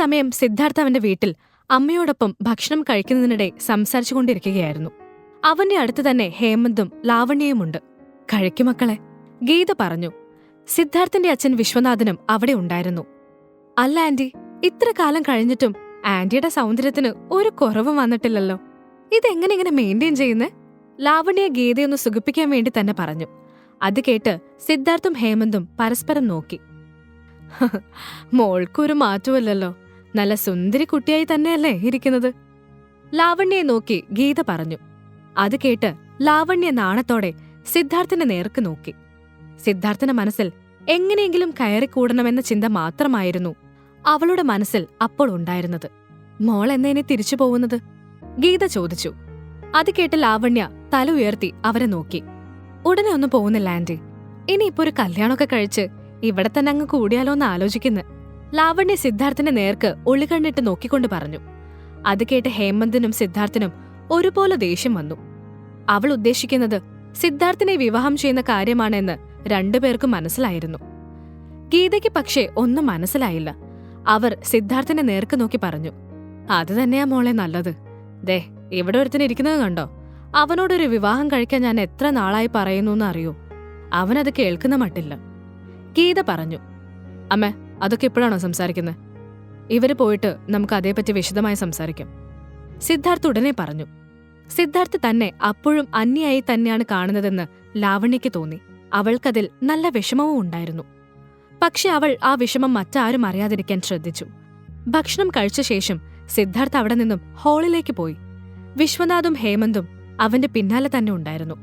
സമയം സിദ്ധാർത്ഥ അവന്റെ വീട്ടിൽ അമ്മയോടൊപ്പം ഭക്ഷണം കഴിക്കുന്നതിനിടെ സംസാരിച്ചുകൊണ്ടിരിക്കുകയായിരുന്നു. അവന്റെ അടുത്ത് തന്നെ ഹേമന്തും ലാവണ്യയുമുണ്ട്. കഴിക്കു മക്കളെ, ഗീത പറഞ്ഞു. സിദ്ധാർത്ഥന്റെ അച്ഛൻ വിശ്വനാഥനും അവിടെ ഉണ്ടായിരുന്നു. അല്ല ആന്റി, ഇത്ര കാലം കഴിഞ്ഞിട്ടും ആന്റിയുടെ സൗന്ദര്യത്തിന് ഒരു കുറവും വന്നിട്ടില്ലല്ലോ. ഇതെങ്ങനെ ഇങ്ങനെ മെയിൻറ്റെയിൻ ചെയ്യുന്നേ? ലാവണ്യ ഗീതയൊന്ന് സുഖിപ്പിക്കാൻ വേണ്ടി തന്നെ പറഞ്ഞു. അത് കേട്ട് സിദ്ധാർത്ഥും ഹേമന്തും പരസ്പരം നോക്കി. മോൾക്കൊരു മാറ്റമില്ലല്ലോ, നല്ല സുന്ദരി കുട്ടിയായി തന്നെയല്ലേ ഇരിക്കുന്നത്? ലാവണ്യയെ നോക്കി ഗീത പറഞ്ഞു. അത് കേട്ട് ലാവണ്യ നാണത്തോടെ സിദ്ധാർത്ഥന്റെ നേർക്ക് നോക്കി. സിദ്ധാർത്ഥന്റെ മനസ്സിൽ എങ്ങനെയെങ്കിലും കയറിക്കൂടണമെന്ന ചിന്ത മാത്രമായിരുന്നു അവളുടെ മനസ്സിൽ അപ്പോൾ ഉണ്ടായിരുന്നത്. മോൾ എന്നേനെ തിരിച്ചു പോകുന്നത്? ഗീത ചോദിച്ചു. അത് കേട്ട് ലാവണ്യ തല ഉയർത്തി അവരെ നോക്കി. ഉടനെ ഒന്നും പോകുന്നില്ല ആന്റി, ഇനിയിപ്പോ ഒരു കല്യാണമൊക്കെ കഴിച്ച് ഇവിടെ തന്നെ അങ്ങ് കൂടിയാലോ എന്ന് ആലോചിക്കുന്നു. ലാവണ്യ സിദ്ധാർത്ഥന്റെ നേർക്ക് ഒളികണ്ണിട്ട് നോക്കിക്കൊണ്ട് പറഞ്ഞു. അത് കേട്ട് ഹേമന്തിനും സിദ്ധാർത്ഥിനും ഒരുപോലെ ദേഷ്യം വന്നു. അവൾ ഉദ്ദേശിക്കുന്നത് സിദ്ധാർത്ഥിനെ വിവാഹം ചെയ്യുന്ന കാര്യമാണെന്ന് രണ്ടുപേർക്കും മനസ്സിലായിരുന്നു. ഗീതയ്ക്ക് പക്ഷേ ഒന്നും മനസ്സിലായില്ല. അവർ സിദ്ധാർത്ഥിനെ നേർക്ക് നോക്കി പറഞ്ഞു. അത് തന്നെയാ മോളെ നല്ലത്. ദേ, ഇവിടെ ഒരുത്തനിരിക്കുന്നത് കണ്ടോ? അവനോടൊരു വിവാഹം കഴിക്കാൻ ഞാൻ എത്ര നാളായി പറയുന്നു അറിയോ? അവനത് കേൾക്കുന്ന മട്ടില്ല. ഗീത പറഞ്ഞു. അമ്മേ, അതൊക്കെ ഇപ്പോഴാണോ സംസാരിക്കുന്നത്? ഇവര് പോയിട്ട് നമുക്ക് അതേപ്പറ്റി വിശദമായി സംസാരിക്കാം. സിദ്ധാർത്ഥ് ഉടനെ പറഞ്ഞു. സിദ്ധാർത്ഥ് തന്നെ അപ്പോഴും അന്യായി തന്നെയാണ് കാണുന്നതെന്ന് ലാവണ്യയ്ക്ക് തോന്നി. അവൾക്കതിൽ നല്ല വിഷമവും ഉണ്ടായിരുന്നു. പക്ഷെ അവൾ ആ വിഷമം മറ്റാരും അറിയാതിരിക്കാൻ ശ്രദ്ധിച്ചു. ഭക്ഷണം കഴിച്ച ശേഷം സിദ്ധാർത്ഥ് അവിടെ നിന്നും ഹാളിലേക്ക് പോയി. വിശ്വനാഥും ഹേമന്തും അവന്റെ പിന്നാലെ തന്നെ ഉണ്ടായിരുന്നു.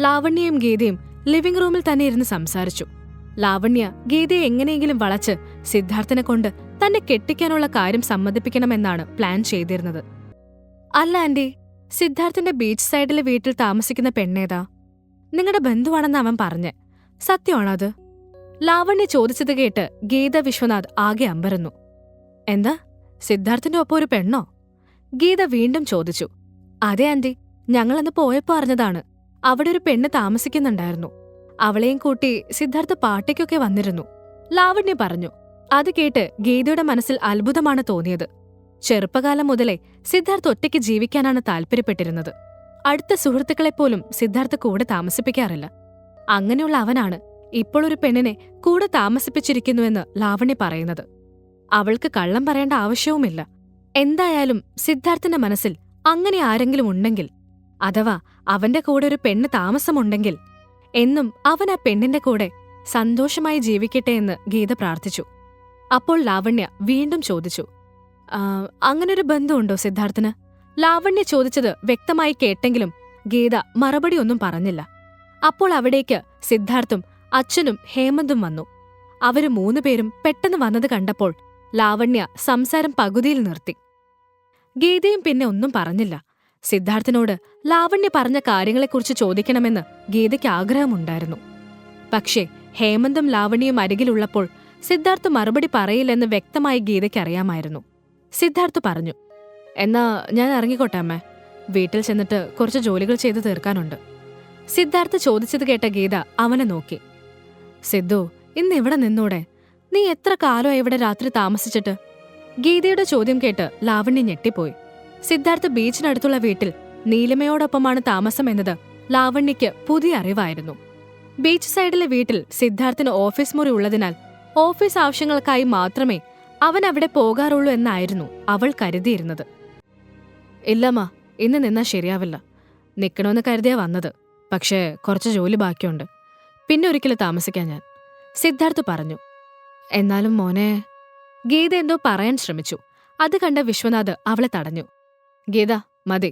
ലാവണ്യയും ഗീതയും ലിവിംഗ് റൂമിൽ തന്നെ ഇരുന്ന് സംസാരിച്ചു. ലാവണ്യ ഗീതയെ എങ്ങനെയെങ്കിലും വളച്ച് സിദ്ധാർത്ഥനെ കൊണ്ട് തന്നെ കെട്ടിക്കാനുള്ള കാര്യം സമ്മതിപ്പിക്കണമെന്നാണ് പ്ലാൻ ചെയ്തിരുന്നത്. അല്ല ആന്റി, സിദ്ധാർത്ഥന്റെ ബീച്ച് സൈഡിലെ വീട്ടിൽ താമസിക്കുന്ന പെണ്ണേതാ? നിങ്ങളുടെ ബന്ധുവാണെന്ന് അവൻ പറഞ്ഞ്. സത്യമാണത്? ലാവണ്യ ചോദിച്ചത് കേട്ട് ഗീത വിശ്വനാഥ് ആകെ അമ്പരന്നു. എന്താ, സിദ്ധാർത്ഥന്റെ ഒപ്പം ഒരു പെണ്ണോ? ഗീത വീണ്ടും ചോദിച്ചു. അതെ ആന്റി, ഞങ്ങളന്ന് പോയപ്പോ അറിഞ്ഞതാണ്. അവിടെ ഒരു പെണ്ണ് താമസിക്കുന്നുണ്ടായിരുന്നു. അവളെയും കൂട്ടി സിദ്ധാർത്ഥ പാർട്ടിക്കൊക്കെ വന്നിരുന്നു. ലാവണ്യ പറഞ്ഞു. അത് കേട്ട് ഗീതയുടെ മനസ്സിൽ അത്ഭുതമാണ് തോന്നിയത്. ചെറുപ്പകാലം മുതലേ സിദ്ധാർത്ഥ് ഒറ്റയ്ക്ക് ജീവിക്കാനാണ് താല്പര്യപ്പെട്ടിരുന്നത്. അടുത്ത സുഹൃത്തുക്കളെപ്പോലും സിദ്ധാർത്ഥ കൂടെ താമസിപ്പിക്കാറില്ല. അങ്ങനെയുള്ള അവനാണ് ഇപ്പോൾ ഒരു പെണ്ണിനെ കൂടെ താമസിപ്പിച്ചിരിക്കുന്നുവെന്ന് ലാവണ്യ പറയുന്നത്. അവൾക്ക് കള്ളം പറയേണ്ട ആവശ്യവുമില്ല. എന്തായാലും സിദ്ധാർത്ഥന്റെ മനസ്സിൽ അങ്ങനെ ആരെങ്കിലും ഉണ്ടെങ്കിൽ, അഥവാ അവന്റെ കൂടെ ഒരു പെണ്ണ് താമസമുണ്ടെങ്കിൽ, എന്നും അവൻ ആ പെണ്ണിന്റെ കൂടെ സന്തോഷമായി ജീവിക്കട്ടെ എന്ന് ഗീത പ്രാർത്ഥിച്ചു. അപ്പോൾ ലാവണ്യ വീണ്ടും ചോദിച്ചു. അങ്ങനൊരു ബന്ധമുണ്ടോ സിദ്ധാർത്ഥന്? ലാവണ്യ ചോദിച്ചത് വ്യക്തമായി കേട്ടെങ്കിലും ഗീത മറുപടിയൊന്നും പറഞ്ഞില്ല. അപ്പോൾ അവിടേക്ക് സിദ്ധാർത്ഥും അച്ഛനും ഹേമന്തും വന്നു. അവര് മൂന്നുപേരും പെട്ടെന്ന് വന്നത് കണ്ടപ്പോൾ ലാവണ്യ സംസാരം പകുതിയിൽ നിർത്തി. ഗീതയും പിന്നെ ഒന്നും പറഞ്ഞില്ല. സിദ്ധാർത്ഥനോട് ലാവണ്യ പറഞ്ഞ കാര്യങ്ങളെക്കുറിച്ച് ചോദിക്കണമെന്ന് ഗീതയ്ക്ക് ആഗ്രഹമുണ്ടായിരുന്നു. പക്ഷേ ഹേമന്തും ലാവണ്യയും അരികിലുള്ളപ്പോൾ സിദ്ധാർത്ഥ് മറുപടി പറയില്ലെന്ന് വ്യക്തമായി ഗീതയ്ക്കറിയാമായിരുന്നു. സിദ്ധാർത്ഥ് പറഞ്ഞു. എന്നാ ഞാൻ ഇറങ്ങിക്കോട്ടെ അമ്മേ, വീട്ടിൽ ചെന്നിട്ട് കുറച്ച് ജോലികൾ ചെയ്തു തീർക്കാനുണ്ട്. സിദ്ധാർത്ഥ് ചോദിച്ചത് കേട്ട ഗീത അവനെ നോക്കി. സിദ്ധു, ഇന്ന് ഇവിടെ നിന്നൂടെ? നീ എത്ര കാലമായി ഇവിടെ രാത്രി താമസിച്ചിട്ട്? ഗീതയുടെ ചോദ്യം കേട്ട് ലാവണ്യ ഞെട്ടിപ്പോയി. സിദ്ധാർത്ഥ് ബീച്ചിനടുത്തുള്ള വീട്ടിൽ നീലിമയോടൊപ്പമാണ് താമസം എന്നത് ലാവണ്യയ്ക്ക് പുതിയ അറിവായിരുന്നു. ബീച്ച് സൈഡിലെ വീട്ടിൽ സിദ്ധാർത്ഥിന് ഓഫീസ് മുറി ഉള്ളതിനാൽ ഓഫീസ് ആവശ്യങ്ങൾക്കായി മാത്രമേ അവൻ അവിടെ പോകാറുള്ളൂ എന്നായിരുന്നു അവൾ കരുതിയിരുന്നത്. ഇല്ലമ്മ, ഇന്ന് നിന്നാ ശരിയാവില്ല. നിക്കണമെന്ന് കരുതിയാ വന്നത്. പക്ഷേ കുറച്ച് ജോലി ബാക്കിയുണ്ട്. പിന്നെ ഒരിക്കലും താമസിക്കാൻ ഞാൻ, സിദ്ധാർത്ഥ് പറഞ്ഞു. എന്നാലും മോനെ, ഗീത എന്തോ പറയാൻ ശ്രമിച്ചു. അത് കണ്ട വിശ്വനാഥ് അവളെ തടഞ്ഞു. ഗീത, മതി.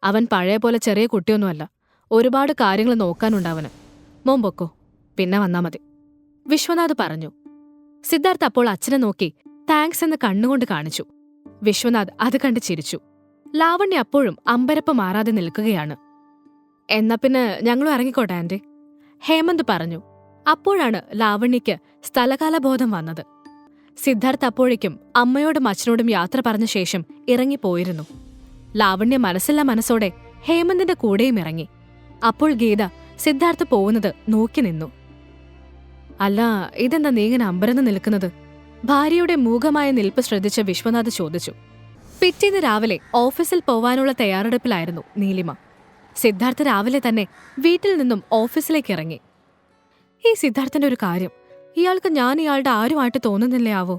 അവൻ പഴയ പോലെ ചെറിയ കുട്ടിയൊന്നുമല്ല. ഒരുപാട് കാര്യങ്ങൾ നോക്കാനുണ്ടവന്. മോൻ പൊക്കോ, പിന്നെ വന്നാ മതി, വിശ്വനാഥ് പറഞ്ഞു. സിദ്ധാർത്ഥ് അപ്പോൾ അച്ഛനെ നോക്കി താങ്ക്സ് എന്ന് കണ്ണുകൊണ്ട് കാണിച്ചു. വിശ്വനാഥ് അത് കണ്ട് ചിരിച്ചു. ലാവണ്യ അപ്പോഴും അമ്പരപ്പ് മാറാതെ നിൽക്കുകയാണ്. എന്നാ പിന്നെ ഞങ്ങളും ഇറങ്ങിക്കോട്ടെ ആന്റി, ഹേമന്ത് പറഞ്ഞു. അപ്പോഴാണ് ലാവണ്യയ്ക്ക് സ്ഥലകാലബോധം വന്നത്. സിദ്ധാർത്ഥ് അപ്പോഴേക്കും അമ്മയോടും അച്ഛനോടും യാത്ര പറഞ്ഞ ശേഷം ഇറങ്ങിപ്പോയിരുന്നു. ലാവണ്യ മനസ്സില്ലാ മനസ്സോടെ ഹേമന്തിന്റെ കൂടെയും ഇറങ്ങി. അപ്പോൾ ഗീത സിദ്ധാർത്ഥ് പോകുന്നത് നോക്കി നിന്നു. അല്ല, ഇതെന്താ നീ ഇങ്ങനെ അമ്പരന്ന് നിൽക്കുന്നത്? ഭാര്യയുടെ മൂകമായ നിൽപ്പ് ശ്രദ്ധിച്ച വിശ്വനാഥ് ചോദിച്ചു. പിറ്റേന്ന് രാവിലെ ഓഫീസിൽ പോവാനുള്ള തയ്യാറെടുപ്പിലായിരുന്നു നീലിമ. സിദ്ധാർത്ഥ രാവിലെ തന്നെ വീട്ടിൽ നിന്നും ഓഫീസിലേക്ക് ഇറങ്ങി. ഈ സിദ്ധാർത്ഥന്റെ ഒരു കാര്യം, ഇയാൾക്ക് ഞാൻ ഇയാളുടെ ആരുമായിട്ട് തോന്നുന്നില്ലേ ആവോ?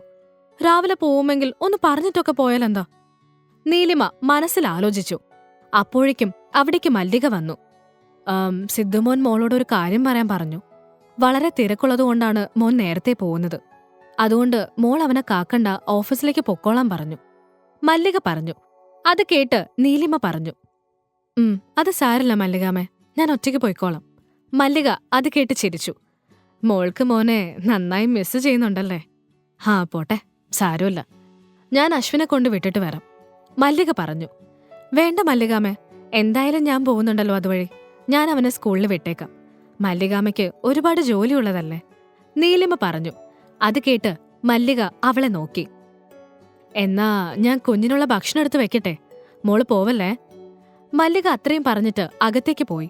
രാവിലെ പോവുമെങ്കിൽ ഒന്ന് പറഞ്ഞിട്ടൊക്കെ പോയാലെന്താ? നീലിമ മനസ്സിൽ ആലോചിച്ചു. അപ്പോഴേക്കും അവിടേക്ക് മല്ലിക വന്നു. സിദ്ധുമോൻ മോളോടൊരു കാര്യം പറയാൻ പറഞ്ഞു. വളരെ തിരക്കുള്ളതുകൊണ്ടാണ് മോൻ നേരത്തെ പോകുന്നത്. അതുകൊണ്ട് മോൾ അവനെ കാക്കണ്ട, ഓഫീസിലേക്ക് പൊക്കോളാൻ പറഞ്ഞു. മല്ലിക പറഞ്ഞു. അത് കേട്ട് നീലിമ പറഞ്ഞു, അത് സാരില്ല മല്ലികാമേ, ഞാൻ ഒറ്റയ്ക്ക് പോയിക്കോളാം. മല്ലിക അത് കേട്ട് ചിരിച്ചു. മോൾക്ക് മോനെ നന്നായി മിസ് ചെയ്യുന്നുണ്ടല്ലേ? പോട്ടെ, സാരമില്ല, ഞാൻ അശ്വിനെ കൊണ്ട് വിട്ടിട്ട് വരാം, മല്ലിക പറഞ്ഞു. വേണ്ട മല്ലികാമേ, എന്തായാലും ഞാൻ പോകുന്നുണ്ടല്ലോ അതുവഴി, ഞാൻ അവനെ സ്കൂളിൽ വിട്ടേക്കാം. മല്ലികാമയ്ക്ക് ഒരുപാട് ജോലിയുള്ളതല്ലേ, നീലിമ പറഞ്ഞു. അത് കേട്ട് മല്ലിക അവളെ നോക്കി. എന്നാ ഞാൻ കുഞ്ഞിനുള്ള ഭക്ഷണം എടുത്ത് വെക്കട്ടെ, മോള് പോവല്ലേ? മല്ലിക അത്രയും പറഞ്ഞിട്ട് അകത്തേക്ക് പോയി.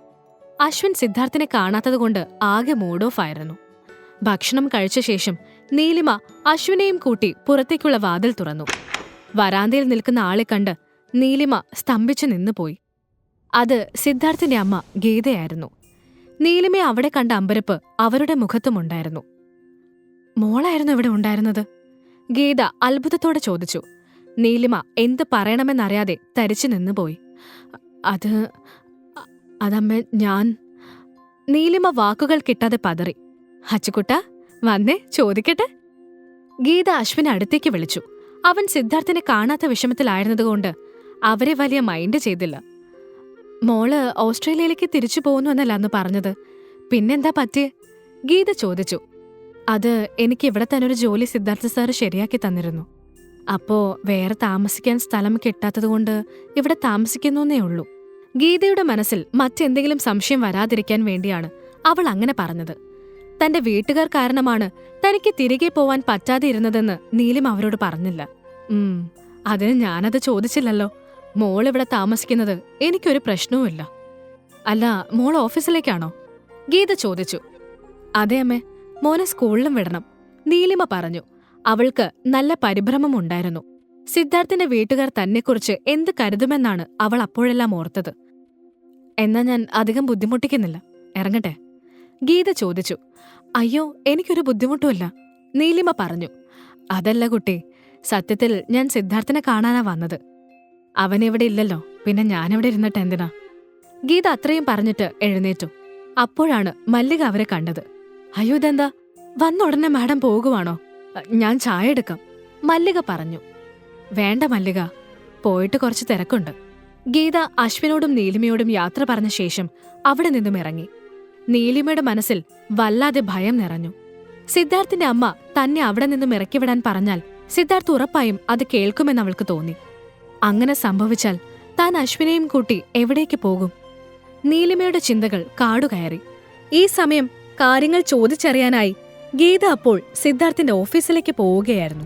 അശ്വിൻ സിദ്ധാർത്ഥിനെ കാണാത്തതുകൊണ്ട് ആകെ മൂഡ് ഓഫ് ആയിരുന്നു. ഭക്ഷണം കഴിച്ച ശേഷം നീലിമ അശ്വിനെയും കൂട്ടി പുറത്തേക്കുള്ള വാതിൽ തുറന്നു. വരാന്തയിൽ നിൽക്കുന്ന ആളെ കണ്ട് നീലിമ സ്തംഭിച്ചു നിന്നുപോയി. അത് സിദ്ധാർത്ഥിന്റെ അമ്മ ഗീതയായിരുന്നു. നീലിമയെ അവിടെ കണ്ട അമ്പരപ്പ് അവരുടെ മുഖത്തുമുണ്ടായിരുന്നു. മോളായിരുന്നു ഇവിടെ ഉണ്ടായിരുന്നത്? ഗീത അത്ഭുതത്തോടെ ചോദിച്ചു. നീലിമ എന്ത് പറയണമെന്നറിയാതെ തരിച്ചു നിന്നുപോയി. അതമ്മ ഞാൻ... നീലിമ വാക്കുകൾ കിട്ടാതെ പതറി. അച്ചുകുട്ട, വന്നേ, ചോദിക്കട്ടെ. ഗീത അശ്വിനെ അടുത്തേക്ക് വിളിച്ചു. അവൻ സിദ്ധാർത്ഥിനെ കാണാത്ത വിഷമത്തിലായിരുന്നതുകൊണ്ട് അവരെ വലിയ മൈൻഡ് ചെയ്തില്ല. മോള് ഓസ്ട്രേലിയയിലേക്ക് തിരിച്ചു പോകുന്നു എന്നല്ല അന്ന് പറഞ്ഞത്, പിന്നെന്താ പറ്റിയേ? ഗീത ചോദിച്ചു. അത് എനിക്ക് ഇവിടെ തന്നെ ഒരു ജോലി സിദ്ധാർത്ഥ സാറ് ശരിയാക്കി തന്നിരുന്നു. അപ്പോ വേറെ താമസിക്കാൻ സ്ഥലം കിട്ടാത്തതുകൊണ്ട് ഇവിടെ താമസിക്കുന്നേ ഉള്ളൂ. ഗീതയുടെ മനസ്സിൽ മറ്റെന്തെങ്കിലും സംശയം വരാതിരിക്കാൻ വേണ്ടിയാണ് അവൾ അങ്ങനെ പറഞ്ഞത്. തന്റെ വീട്ടുകാർ കാരണമാണ് തനിക്ക് തിരികെ പോവാൻ പറ്റാതെ ഇരുന്നതെന്ന് നീലിമ അവരോട് പറഞ്ഞില്ല. അതിന് ഞാനത് ചോദിച്ചില്ലല്ലോ. മോൾ ഇവിടെ താമസിക്കുന്നത് എനിക്കൊരു പ്രശ്നവുമില്ല. അല്ല, മോൾ ഓഫീസിലേക്കാണോ? ഗീത ചോദിച്ചു. അതെ അമ്മേ, മോനെ സ്കൂളിലും വിടണം, നീലിമ പറഞ്ഞു. അവൾക്ക് നല്ല പരിഭ്രമമുണ്ടായിരുന്നു. സിദ്ധാർത്ഥിന്റെ വീട്ടുകാർ തന്നെക്കുറിച്ച് എന്ത് കരുതുമെന്നാണ് അവൾ അപ്പോഴെല്ലാം ഓർത്തത്. എന്നാ ഞാൻ അധികം ബുദ്ധിമുട്ടിക്കുന്നില്ല, ഇറങ്ങട്ടെ? ഗീത ചോദിച്ചു. അയ്യോ, എനിക്കൊരു ബുദ്ധിമുട്ടുമില്ല, നീലിമ പറഞ്ഞു. അതല്ല കുട്ടി, സത്യത്തിൽ ഞാൻ സിദ്ധാർത്ഥിനെ കാണാനാ വന്നത്. അവനെവിടെ ഇല്ലല്ലോ, പിന്നെ ഞാനിവിടെ ഇരുന്നിട്ട് എന്തിനാ? ഗീത അത്രയും പറഞ്ഞിട്ട് എഴുന്നേറ്റു. അപ്പോഴാണ് മല്ലിക അവരെ കണ്ടത്. അയ്യോ, ഇതെന്താ, വന്ന ഉടനെ മാഡം പോകുവാണോ? ഞാൻ ചായ എടുക്കാം, മല്ലിക പറഞ്ഞു. വേണ്ട മല്ലിക, പോയിട്ട് കുറച്ച് തിരക്കുണ്ട്. ഗീത അശ്വിനോടും നീലിമയോടും യാത്ര പറഞ്ഞ ശേഷം അവിടെ നിന്നും ഇറങ്ങി. നീലിമയുടെ മനസ്സിൽ വല്ലാതെ ഭയം നിറഞ്ഞു. സിദ്ധാർത്ഥിന്റെ അമ്മ തന്നെ അവിടെ നിന്നും ഇറക്കിവിടാൻ പറഞ്ഞാൽ സിദ്ധാർത്ഥ് ഉറപ്പായും അത് കേൾക്കുമെന്ന് അവൾക്ക് തോന്നി. അങ്ങനെ സംഭവിച്ചാൽ താൻ അശ്വിനെയും കൂട്ടി എവിടേക്ക് പോകും? നീലിമയുടെ ചിന്തകൾ കാടുകയറി. ഈ സമയം കാര്യങ്ങൾ ചോദിച്ചറിയാനായി ഗീത അപ്പോൾ സിദ്ധാർത്ഥിന്റെ ഓഫീസിലേക്ക് പോവുകയായിരുന്നു.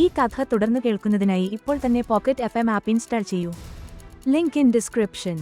ഈ കഥ തുടർന്ന് കേൾക്കുന്നതിനായി ഇപ്പോൾ തന്നെ പോക്കറ്റ് FM ആപ്പ് ഇൻസ്റ്റാൾ ചെയ്യൂ. Link in description.